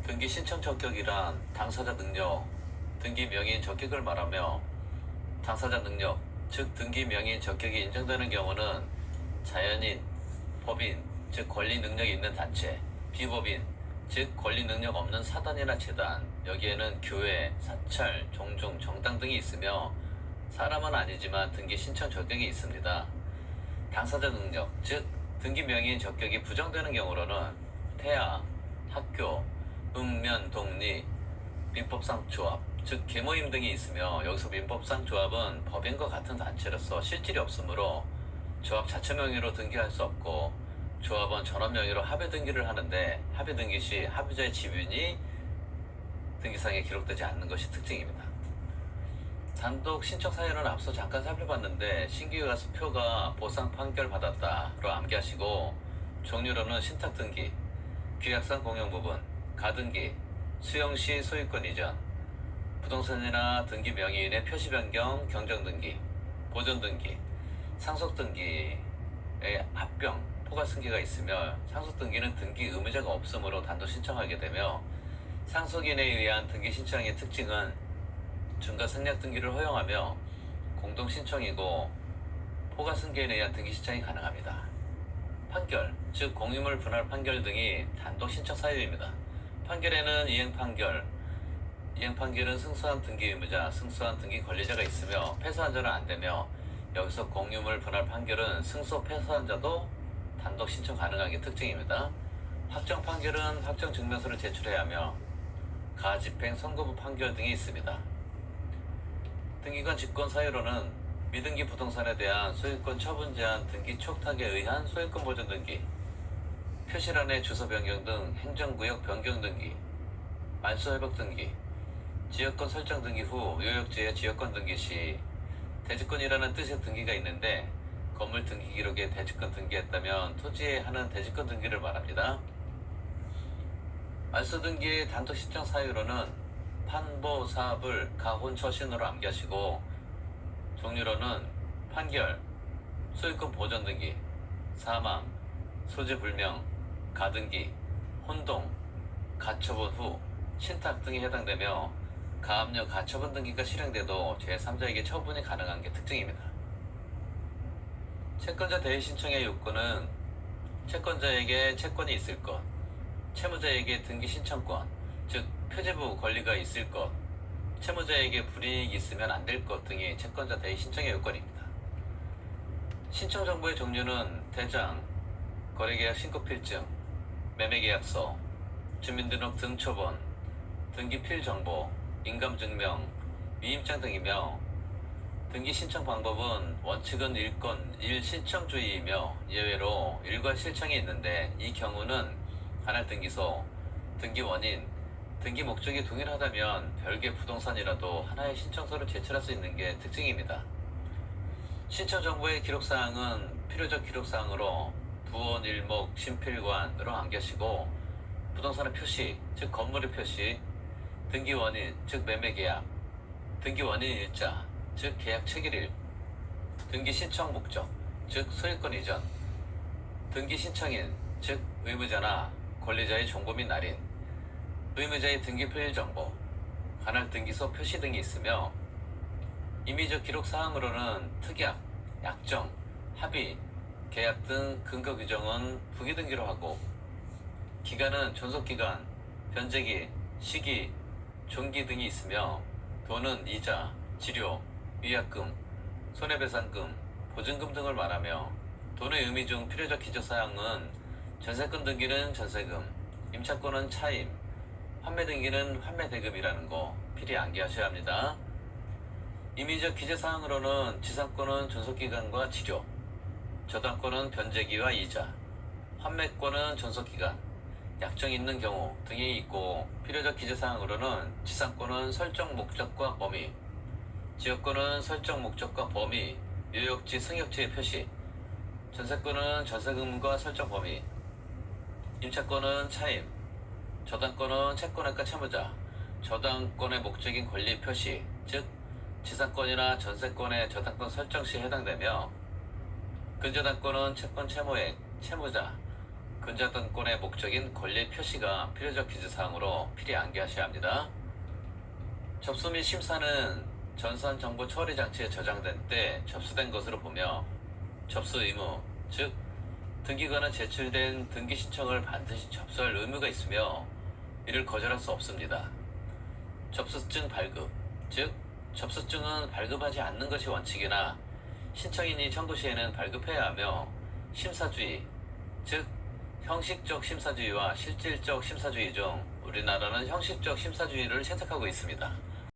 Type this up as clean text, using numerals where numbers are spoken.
등기 신청 적격이란 당사자 능력, 등기 명의인 적격을 말하며 당사자 능력, 즉 등기 명의인 적격이 인정되는 경우는 자연인, 법인, 즉 권리 능력이 있는 단체, 비법인, 즉 권리 능력 없는 사단이나 재단, 여기에는 교회, 사찰, 종종, 정당 등이 있으며 사람은 아니지만 등기 신청 적격이 있습니다. 당사자 능력, 즉 등기 명의인 적격이 부정되는 경우로는 태아, 학교, 읍면, 동리, 민법상 조합, 즉 계모임 등이 있으며 여기서 민법상 조합은 법인과 같은 단체로서 실질이 없으므로 조합 자체 명의로 등기할 수 없고 조합원 전원 명의로 합의 등기를 하는데 합의 등기 시 합의자의 지분이 등기상에 기록되지 않는 것이 특징입니다. 단독 신청 사유는 앞서 잠깐 살펴봤는데 신규가수표가 보상 판결 받았다로 암기하시고 종류로는 신탁 등기, 규약상 공용 부분, 가등기, 수용시 소유권 이전, 부동산이나 등기 명의인의 표시 변경, 경정 등기, 보존 등기, 상속 등기의 합병, 포괄 승계가 있으며 상속 등기는 등기 의무자가 없으므로 단독 신청하게 되며 상속인에 의한 등기 신청의 특징은 중과 생략 등기를 허용하며 공동 신청이고 포괄 승계에 의한 등기 신청이 가능합니다. 판결, 즉 공유물 분할 판결 등이 단독 신청 사유입니다. 판결에는 이행 판결은 승소한 등기 의무자, 승소한 등기 권리자가 있으며 패소한 자는 안 되며 여기서 공유물 분할 판결은 승소 패소한 자도 단독 신청 가능한 게 특징입니다. 확정 판결은 확정 증명서를 제출해야 하며 가집행 선고부 판결 등이 있습니다. 등기관 직권 사유로는 미등기 부동산에 대한 소유권 처분 제한 등기 촉탁에 의한 소유권 보존 등기, 표시란의 주소 변경 등 행정구역 변경 등기, 말소 회복 등기, 지역권 설정 등기 후 요역지의 지역권 등기 시 대지권이라는 뜻의 등기가 있는데 건물 등기 기록에 대지권 등기했다면 토지에 하는 대지권 등기를 말합니다. 말소 등기의 단독 신청 사유로는 판보, 사불, 가혼, 처신으로 암기하시고 종류로는 판결, 소유권 보존 등기, 사망, 소지 불명, 가등기, 혼동, 가처분 후, 신탁 등이 해당되며 가압류 가처분 등기가 실행돼도 제3자에게 처분이 가능한 게 특징입니다. 채권자 대위 신청의 요건은 채권자에게 채권이 있을 것, 채무자에게 등기 신청권, 즉 표제부 권리가 있을 것, 채무자에게 불이익이 있으면 안 될 것 등이 채권자 대위 신청의 요건입니다. 신청 정보의 종류는 대장, 거래계약 신고필증, 매매계약서, 주민등록 등초본, 등기필 정보, 인감증명, 위임장 등이며 등기 신청 방법은 원칙은 일건, 일신청주의이며 예외로 일괄 실청이 있는데 이 경우는 관할 등기소, 등기 원인, 등기 목적이 동일하다면 별개 부동산이라도 하나의 신청서를 제출할 수 있는 게 특징입니다. 신청 정보의 기록사항은 필요적 기록사항으로 부원, 일목, 신필관으로 암기하시고 부동산의 표시, 즉 건물의 표시, 등기 원인, 즉 매매계약, 등기 원인 일자, 즉 계약 체결일, 등기 신청 목적, 즉 소유권 이전, 등기 신청인, 즉 의무자나 권리자의 종고 및 날인, 의무자의 등기필 정보, 관할 등기소 표시 등이 있으며 임의적 기록 사항으로는 특약, 약정, 합의, 계약 등 근거 규정은 부기등기로 하고 기간은 존속기간, 변제기, 시기, 종기 등이 있으며 돈은 이자, 지료, 위약금, 손해배상금, 보증금 등을 말하며 돈의 의미 중 필요적 기저사항은 전세권 등기는 전세금, 임차권은 차임, 판매 등기는 판매대금이라는 거 필히 암기하셔야 합니다. 임의적 기재사항으로는 지상권은 존속기간과 지료, 저당권은 변제기와 이자, 판매권은 존속기간, 약정이 있는 경우 등이 있고 필요적 기재사항으로는 지상권은 설정 목적과 범위, 지역권은 설정 목적과 범위, 요역지, 승역지의 표시, 전세권은 전세금과 설정 범위, 임차권은 차임, 저당권은 채권액과 채무자, 저당권의 목적인 권리 표시, 즉 지상권이나 전세권의 저당권 설정 시에 해당되며 근저당권은 채권 채무액, 채무자, 근저당권의 목적인 권리 표시가 필요적 기재사항으로 필히 암기하셔야 합니다. 접수 및 심사는 전산 정보 처리 장치에 저장된 때 접수된 것으로 보며 접수 의무, 즉 등기관은 제출된 등기 신청을 반드시 접수할 의무가 있으며 이를 거절할 수 없습니다. 접수증 발급, 즉 접수증은 발급하지 않는 것이 원칙이나 신청인이 청구 시에는 발급해야 하며 심사주의, 즉 형식적 심사주의와 실질적 심사주의 중 우리나라는 형식적 심사주의를 채택하고 있습니다.